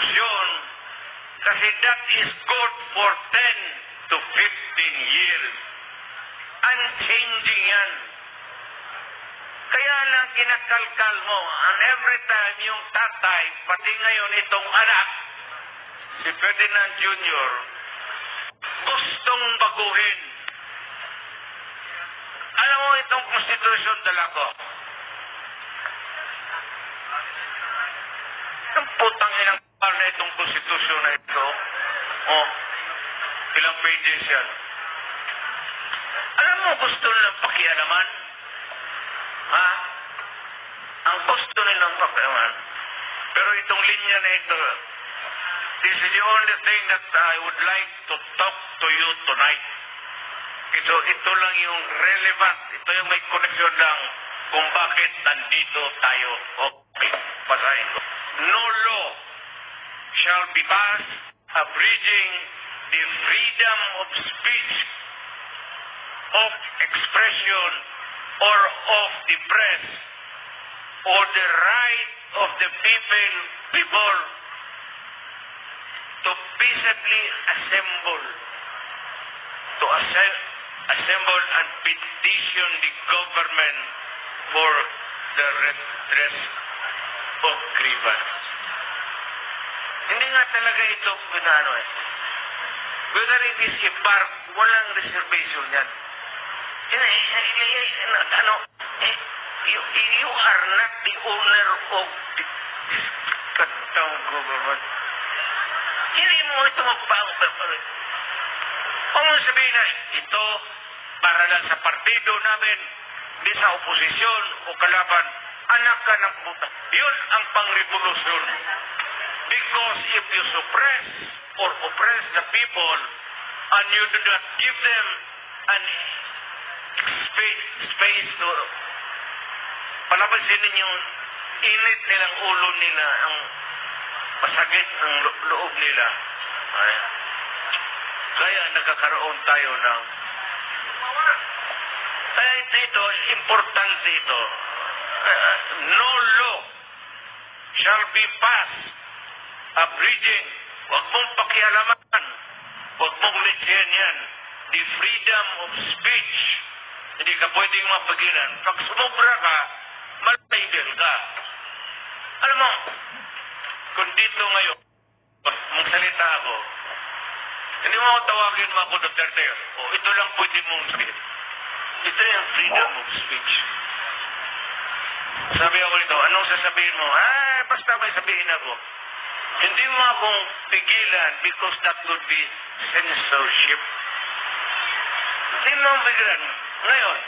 konstitusyon kasi that is good for 10 to 15 years. Unchanging yan. Kaya lang kinakalkal mo, and every time yung tatay, pati ngayon itong anak, si Ferdinand Jr., gustong baguhin. Alam mo itong konstitusyon dala ko. Ang putang inang na itong konstitusyon na ito. Oh, ilang pages yan. Alam mo, gusto nilang pakialaman? Ha? Ang gusto nilang pakialaman. Pero itong linya na ito, this is the only thing that I would like to talk to you tonight. Ito lang yung relevant. Ito yung may connection lang kung bakit nandito tayo. Okay, basahin ko. No law shall be passed abridging the freedom of speech, of expression, or of the press, or the right of the people to peaceably assemble and petition the government for the redress of grievance. Hindi nga talaga ito pinano eh. Whether it is a park, walang reservation yan. You are not the owner of the katang government. Hindi mo ito magpapapalit. Kung sabihin na, ito para lang sa partido namin, hindi sa oposisyon o kalaban, anak ka ng puta. Yun ang pang-revolusyon. Because if you suppress or oppress the people and you do not give them an space to palabasin ninyo init nilang ulo nila, ang masakit ang loob nila. Ay. Kaya nagkakaroon tayo ng kaya ito, importante ito. No law shall be passed abridging, huwag mong pakialaman, huwag mong litsin yan, the freedom of speech. Hindi ka pwedeng mapagilan. Pag sumubra ka, malabel ka. Alam mo, kung dito ngayon, magsalita ako, hindi mo ako tawagin mo ako Duterte. O, ito lang pwede mong sabihin. Ito yung freedom of speech. Sabi ako nito, anong sasabihin mo? Basta may sabihin ako. Hindi mo akong pigilan because that would be censorship. Hindi mo akong pigilan. Ngayon,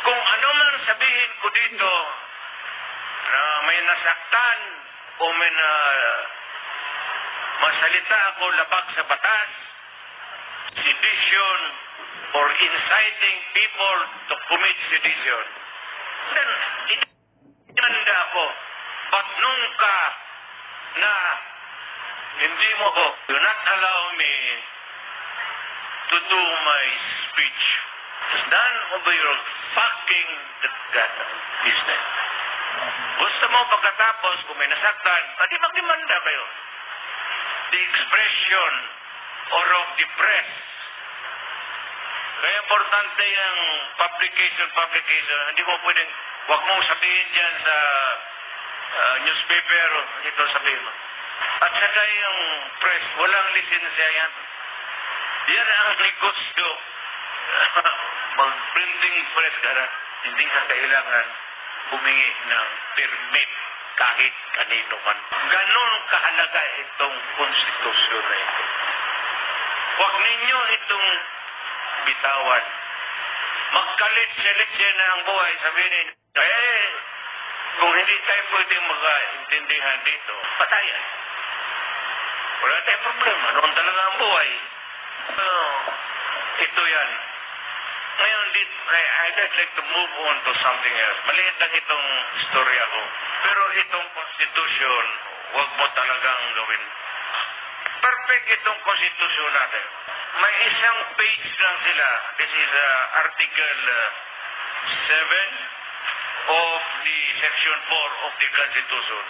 kung ano man sabihin ko dito na may nasaktan o may masalita ako labag sa batas, sedition, or inciting people to commit sedition, then inanda ako. But nung ka na hindi mo ko, do not allow me to do my speech. None of your fucking business. Gusto mo pagkatapos, kung may nasaktan, di magdemanda kayo. The expression or of the press. Kaya importante yung publication. Hindi mo pwedeng, huwag mong sabihin dyan sa newspaper, ito sabihin mo. At saka yung press, walang lisensya yan. Yan ang negosyo. Mag-printing press ka na, hindi ka kailangan humingi ng permit kahit kanino man. Ganon kahalaga itong konstitusyon na ito. Huwag ninyo itong bitawan. Magkalit-salit siya na ang buhay. Sabihin ninyo, kung hindi tayo pwedeng mag-intindihan dito, patayan. Wala tayong problema. Noon talaga ang buhay. Ito yan. Ngayon, I'd like to move on to something else. Maliit lang itong istorya ko. Pero itong constitution, huwag mo talagang gawin. Perfect itong constitution natin. May isang page lang sila. This is Article 7 of the Section 4 of the Constitution.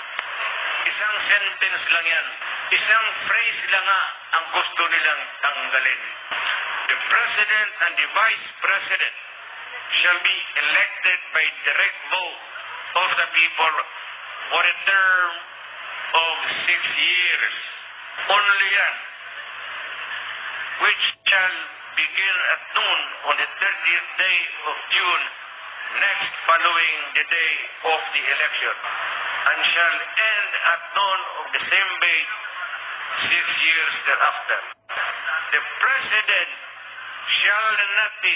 Isang sentence lang yan. Isang phrase lang nga ang gusto nilang tanggalin. The President and the Vice President shall be elected by direct vote of the people for a term of 6 years. Only yan. Which shall begin at noon on the 30th day of June next following the day of the election, and shall end at noon of the same day 6 years thereafter. The President shall not be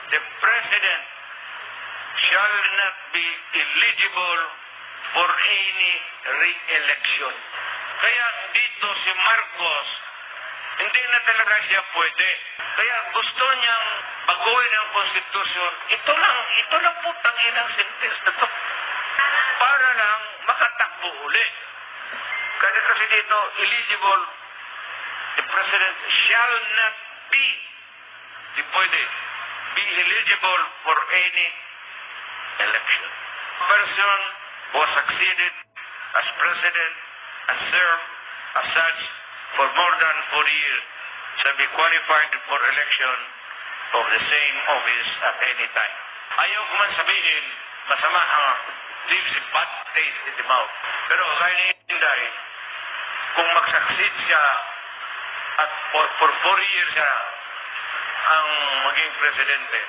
the President shall not be eligible for any re-election. Kaya dito si Marcos, hindi na talaga siya pwede. Kaya gusto niyang baguhin ang konstitusyon. Ito lang po tanginang sentence na to. Para lang makatakbo uli. Kaya kasi dito, eligible, the President shall not be, di pwede, be eligible for any election. Person who has succeeded as President and served as such for more than 4 years shall be qualified for election of the same office at any time. Ayaw ko man sabihin, masama ang leaves a bad taste in the mouth. Pero kaya ni Inday, kung mag-succeed siya at for 4 years siya ang maging presidente,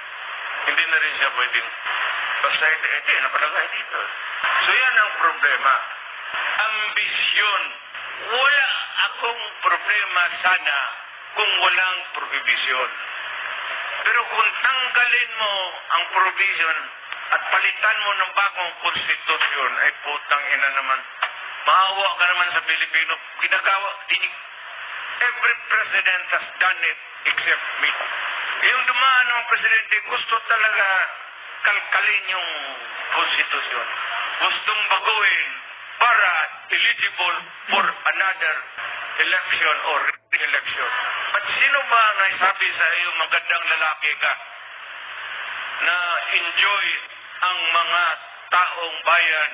hindi na rin siya pwedeng basta ito, napalagay dito. So yan ang problema. Ambisyon. Wala akong problema sana kung walang prohibisyon. Pero kung tanggalin mo ang provision at palitan mo ng bagong konstitusyon, ay putang ina naman. Maawa ka naman sa Pilipino. Ginagawa, every president has done it except me. Yung dumaan ng presidente, gusto talaga kalkalin yung konstitusyon. Gustong baguhin para eligible for another election or re-election. At sino ba naisabi sa iyo magandang lalaki ka na enjoy ang mga taong bayan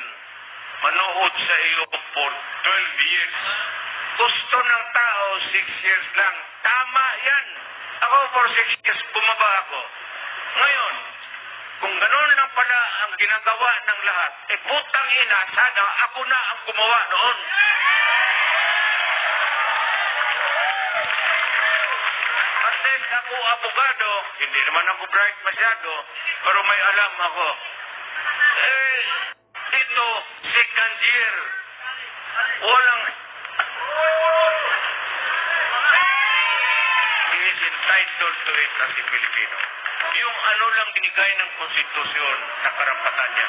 manood sa iyo for 12 years? Gusto ng tao 6 years lang. Tama yan. Ako for 6 years bumaba ako. Ngayon, kung gano'n lang pala ang ginagawa ng lahat, putang ina, sana ako na ang gumawa noon. At least ako abogado, hindi naman ako bright masyado, pero may alam ako. Ito, second year, walang... He is entitled to it as a Filipino. Yung ano lang binigay ng konstitusyon na karapatan niya.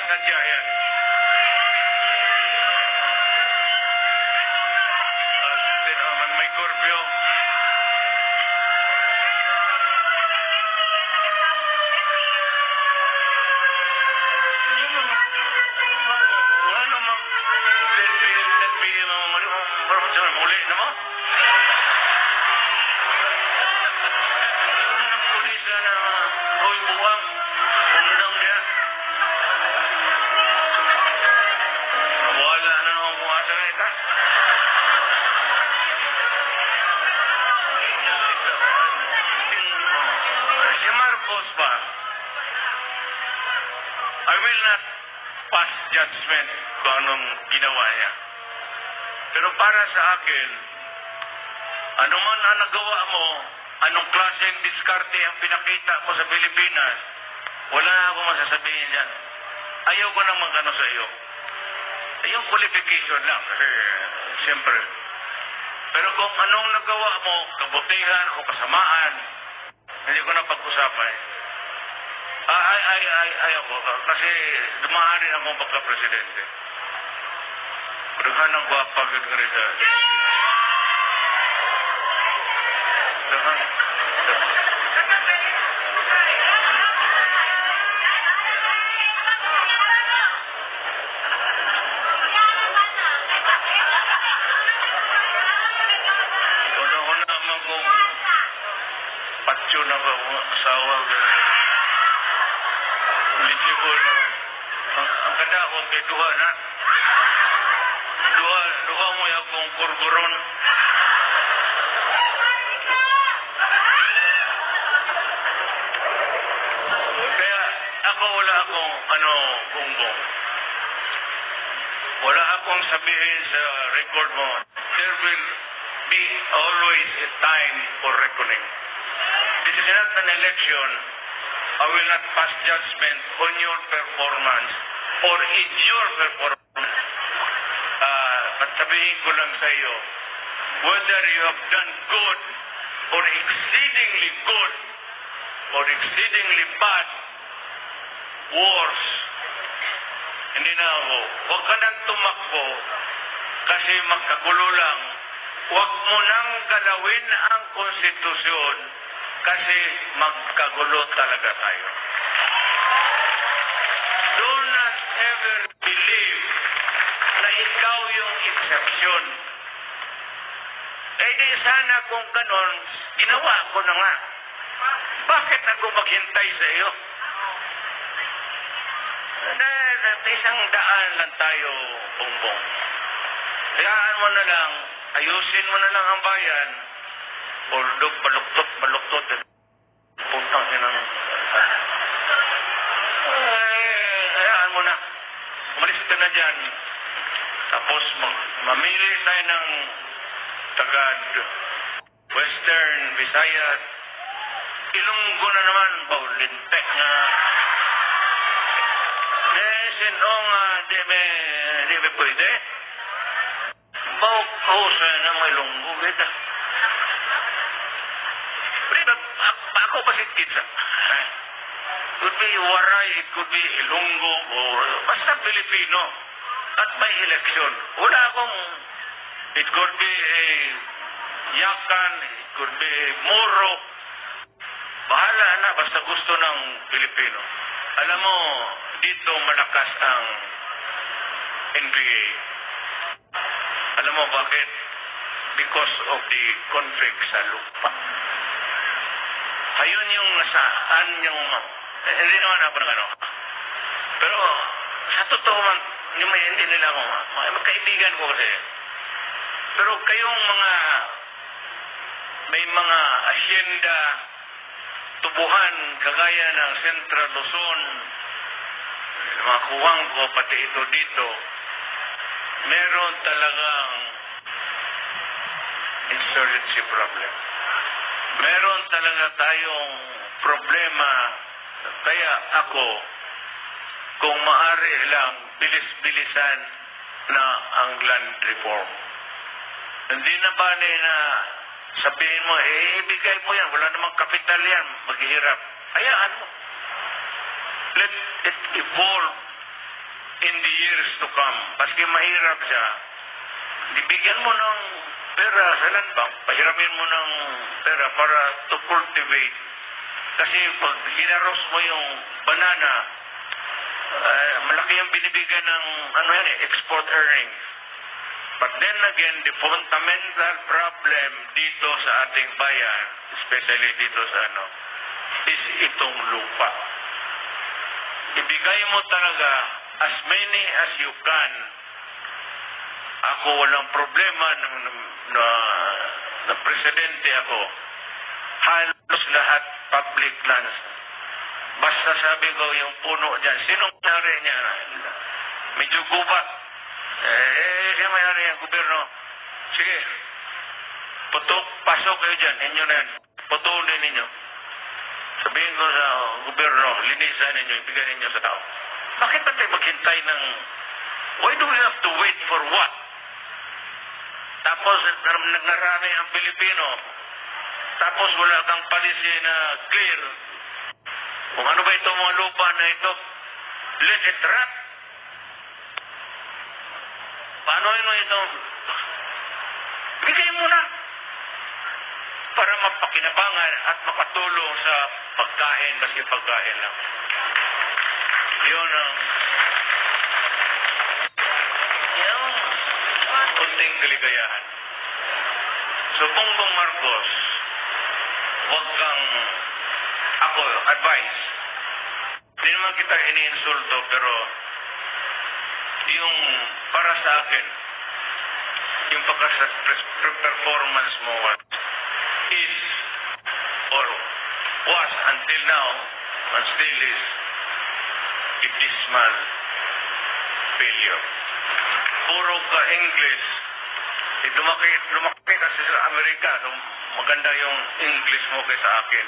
Sadya yan. May Corbio. Muli na mo? Pulis na hoy buwang. Undang niya. Wala na akong buwasa na ita. Si Marcos ba? I will not pass judgment kung anong ginawa niya. Pero para sa akin, ano man ang nagawa mo, anong klaseng diskarte ang pinakita mo sa Pilipinas, wala na akong masasabihin dyan. Ayaw ko nang magano sa iyo. Yung qualification lang, kasi siyempre. Pero kung anong nagawa mo, kabutihan o kasamaan, Hindi ko na pag-usapan. Ako. Kasi dumaan rin akong pagka-presidente. Daghan ang gwapa gud nga rin sa... Daghan. Una-una naman kung patyo na ba asawa eligible na. Ang kada ako kay duha na. Duha mo akong kurburon. Kaya ako wala akong bumbong. Wala akong sabihin sa record mo. There will be always a time for reckoning. This is not an election. I will not pass judgment on your performance or in your performance. At sabihin ko lang sa iyo, whether you have done good or exceedingly good or exceedingly bad, worse, hindi na ako. Huwag ka nang tumakbo kasi magkagulo lang. Huwag mo nang galawin ang konstitusyon kasi magkagulo talaga tayo. Do not ever believe na ikaw yung exception. Eh di sana kung ganon, ginawa ko na nga. Bakit ako maghintay sa iyo? Isang daan lang tayo, Bongbong. Hayaan mo na lang, ayusin mo na lang ang bayan. Baldog, baluktot. Putang inang... Hayaan mo na. Umalis ka na dyan. Tapos mamili tayo ng tagad, Western, Visayas, Ilonggo na naman, Baulintek nga. Sinong di me pwede? Baukosa na may Ilonggo, kita. Pero ako pa kitsa. Could be Waray, it could be Ilonggo, or basta Pilipino. At may eleksyon. Wala akong, it could be a Yakan, it could be Moro. Bahala na, basta gusto ng Pilipino. Alam mo, dito malakas ang NPA. Alam mo bakit? Because of the conflict sa lupa. Ayun yung nasaan yung... hindi naman ako ng ano. Pero sa totoo man, yung may hindi nila ako, magkaibigan ko kasi. Pero kayong may mga asyenda, tubuhan, kagaya ng Central Luzon, mga kuwang ko, pati ito dito, meron talagang insurgency problem. Meron talaga tayong problema. Kaya ako, kung maaari lang, bilis-bilisan na ang land reform. Hindi na ba na sabihin mo, ibigay mo yan, wala namang kapital yan, maghihirap. Hayaan mo. Let it evolve in the years to come. Paski mahirap siya, bigyan mo ng pera sa land bank, pahiramin mo ng pera para to cultivate. Kasi pag hinaros mo yung banana, malaki yung binibigyan ng export earnings. But then again, the fundamental problem dito sa ating bayan, especially dito sa is itong lupa. Ibigay mo talaga as many as you can. Ako walang problema na presidente ako. Halos lahat public lands. Basta sabi ko yung puno dyan, sinong may-ari niya? Medyo gubat. Siya may-ari ang gobyerno. Sige, pasok kayo dyan, inyo na yan. Putulin ninyo. Sabihin ko sa gobyerno, linisan ninyo, ibigay ninyo sa tao. Bakit ba tayo maghintay ng... Why do we have to wait for what? Tapos, nagrarami ang Pilipino. tapos wala kang policy na clear. Kung ano ba itong mga lupa na ito, let it rot. Paano yun ito? Bigay mo na para mapakinabangan at makatulong sa pagkain, kasi pagkain lang. Yun ang kunting kaligayahan. So, Bongbong Marcos, huwag kang, ako, advice, hindi naman kita iniinsulto, pero yung para sa akin, yung performance mo is, or was until now, and still is, a dismal failure. Puro ka English. Lumaki kasi sa Amerika, so maganda yung English mo kaysa akin.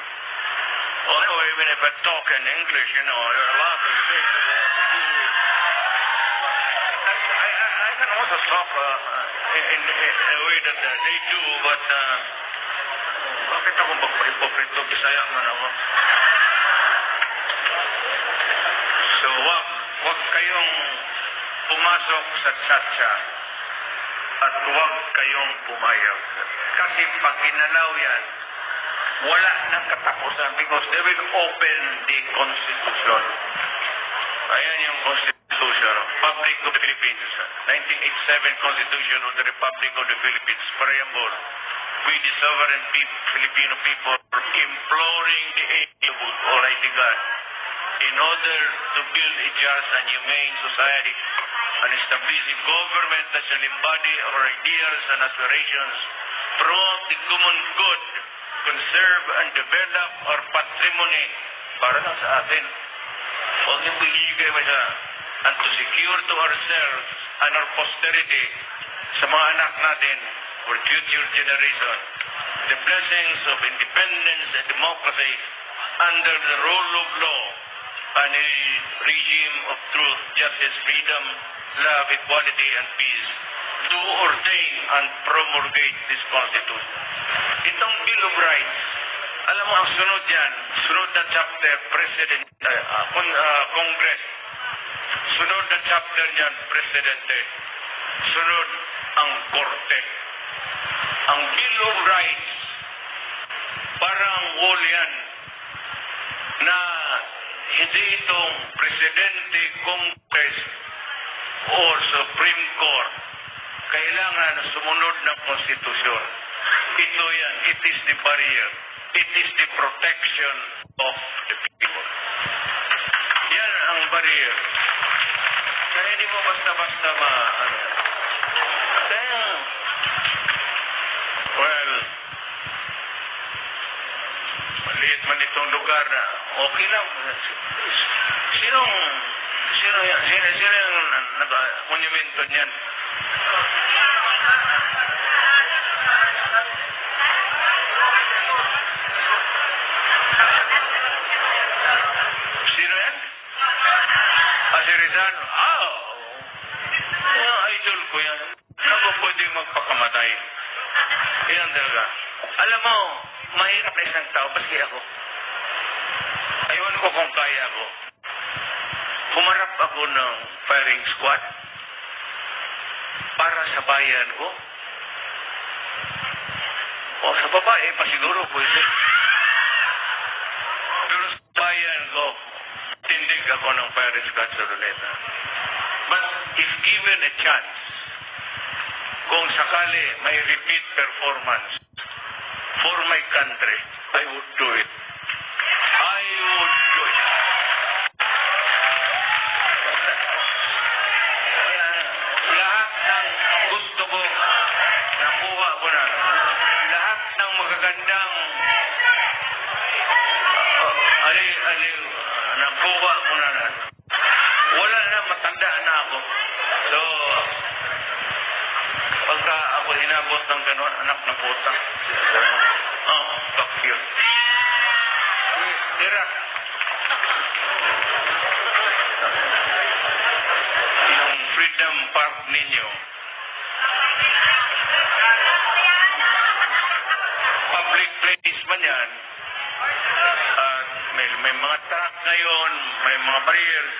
Well, even if I talk in English, there are a lot of things that I have to do. I can also talk in a way that they do, but bakit ako magpa-hipokrito? Bisaya man ako. So, wag kayong pumasok sa tsatsya at huwag kayong pumayag. Kasi pag ginalaw yan, wala nang katapusan because they will open the Constitution. Ayan yung Constitution, Republic of the Philippines, 1987 Constitution of the Republic of the Philippines, Preamble. We, the sovereign Filipino people, imploring the aid of Almighty God in order to build a just and humane society and establish a government that shall embody our ideals and aspirations, promote the common good, conserve and develop our patrimony para lang sa atin. Huwag yung bigay mo siya, and to secure to ourselves and our posterity sa mga anak natin for future generation the blessings of independence and democracy under the rule of law and a regime of truth, justice, freedom, love, equality, and peace to ordain and promulgate this Constitution. Itong Bill of Rights, alam mo ang sunod yan, sunod na chapter, President, Congress, sunod na chapter niyan, Presidente, sunod ang Korte. Ang Bill of Rights, parang wall yan, na hindi itong Presidente, Congress, o Supreme Court kailangan sumunod ng Konstitusyon. Ito yan, it is the barrier, it is the protection of the people. Yan ang barrier. Kaya hindi mo basta-basta kaya, well, maliit man itong lugar na okay lang. Sino yung monumento niyan? Sino yan? Si Rizal? Yung idol ko yan. Ako pwede magpakamatay. Yan talaga. Alam mo, mahirap na isang tao, baski ako. Ayun ko kung kaya ako. Humarap ako ng firing squad para sa bayan ko. O sa babae pa siguro pwede. Pero sa bayan ko, tindig ako ng firing squad sa Luneta. But if given a chance, kung sakali may repeat performance for my country, I would do it. I would do it. Lahat ng gusto ko, nakuha ko na. Lahat ng magagandang nakuha ko na. Wala na, matanda na ako. So, pagka ako hinabot ng gano'n, anak na puta. Fuck you. Tira. Yung Freedom Park ninyo. Public place. malinis man yan. At may mga truck ngayon, may mga barriers.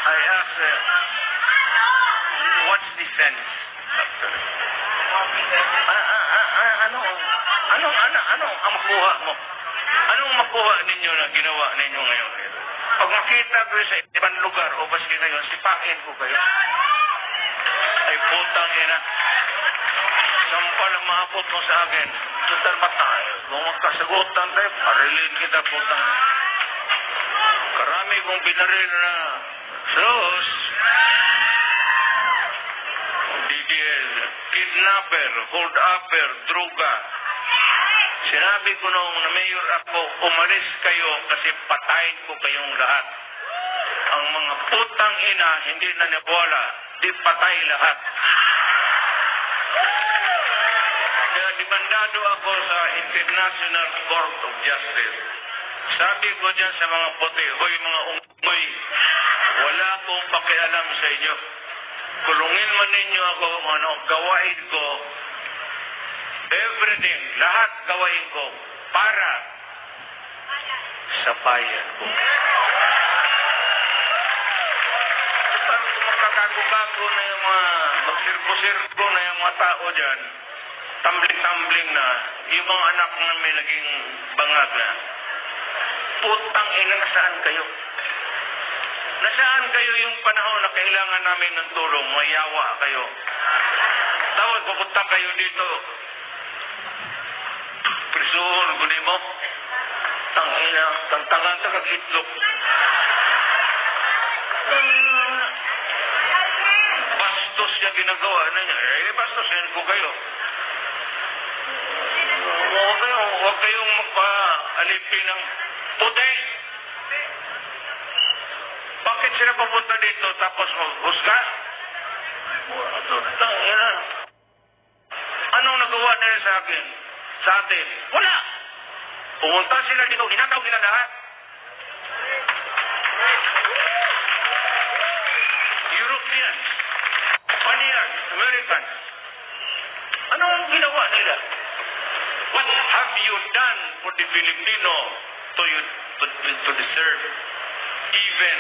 I asked, what's the sense? Ano ang makuha mo? Anong makuha ninyo na ginawa ninyo ngayon? Pag makita ko sa ibang lugar o baski ngayon, sipain ko kayo. Ay putang ina. Sampal ang maabot mo sa akin. Total ba tayo? Kung magkasagutan tayo, parilin kita putang ina. Karami kong binaril na sos. DDL, kidnapper, hold-upper, droga. Sinabi ko nung na mayor ako, umalis kayo kasi patayin ko kayong lahat. Ang mga putang ina, hindi na nabuwala, di patay lahat. Kaya dimandado ako sa International Court of Justice. Sabi ko dyan sa mga puti, hoy mga ungoy, wala akong pakialam sa inyo. Kulungin man ninyo ako kung ano, gawain ko, everything, lahat gawain ko para sa bayan ko. Parang kumakago-kago na yung mga, magsirko-sirko na yung mga tao dyan, tumbling-tumbling na, yung mga anak namin naging bangag na. Putang ina, nasaan kayo? Nasaan kayo yung panahon na kailangan namin ng tulong? Mayawa kayo. Tawag, pupunta kayo dito. Prisuhon, guni mo. Tangina, tantangan ta kag-itlog. Bastos niya ginagawa na niya. Bastosin ko kayo. Huwag kayong magpa-alipin ng puti. Bakit sila papunta dito tapos maghusga? Tangina. Anong nagawa nila sa akin? Sa atin? Wala! Pumunta sila dito, hinataw nila lahat. Europeans, Spaniards, Americans. Anong ginawa nila? What have you done for the Filipino to deserve even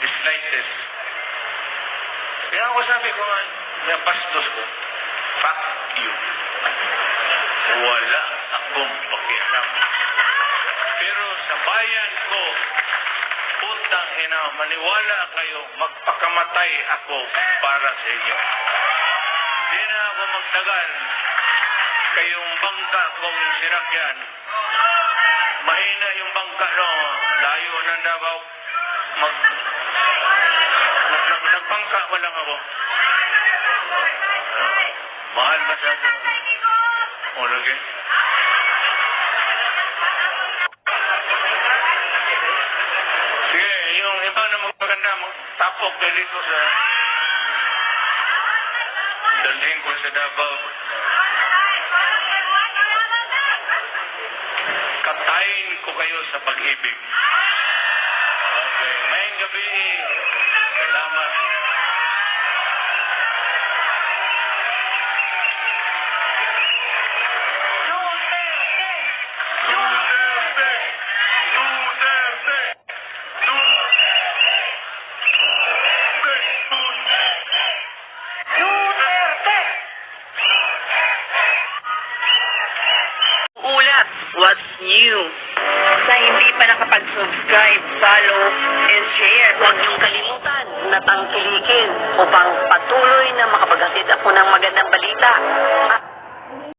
the slightest? Kaya ako sabi ko nga, yung bastos ko, fuck you. Wala akong pakialam. Pero sa bayan ko, putang ina, maniwala kayo, magpakamatay ako para sa inyo. Hindi na ako magtagal. Kayong bangka kong sinakyan, mahina yung bangka, no? Layo na Davao. Nagbangka mo lang ako. Mahal masyado. O, lagi. Sige, yung iba na magpaganda, tapok dito sa dalhin ko sa Davao. Katayin ko kayo sa pag-ibig. Okay. Ngayong gabi, salamat. Ulat, what's new? Sa hindi pa nakapag-subscribe, follow, and share, huwag niyong kalimutan na tangkilikin upang patuloy na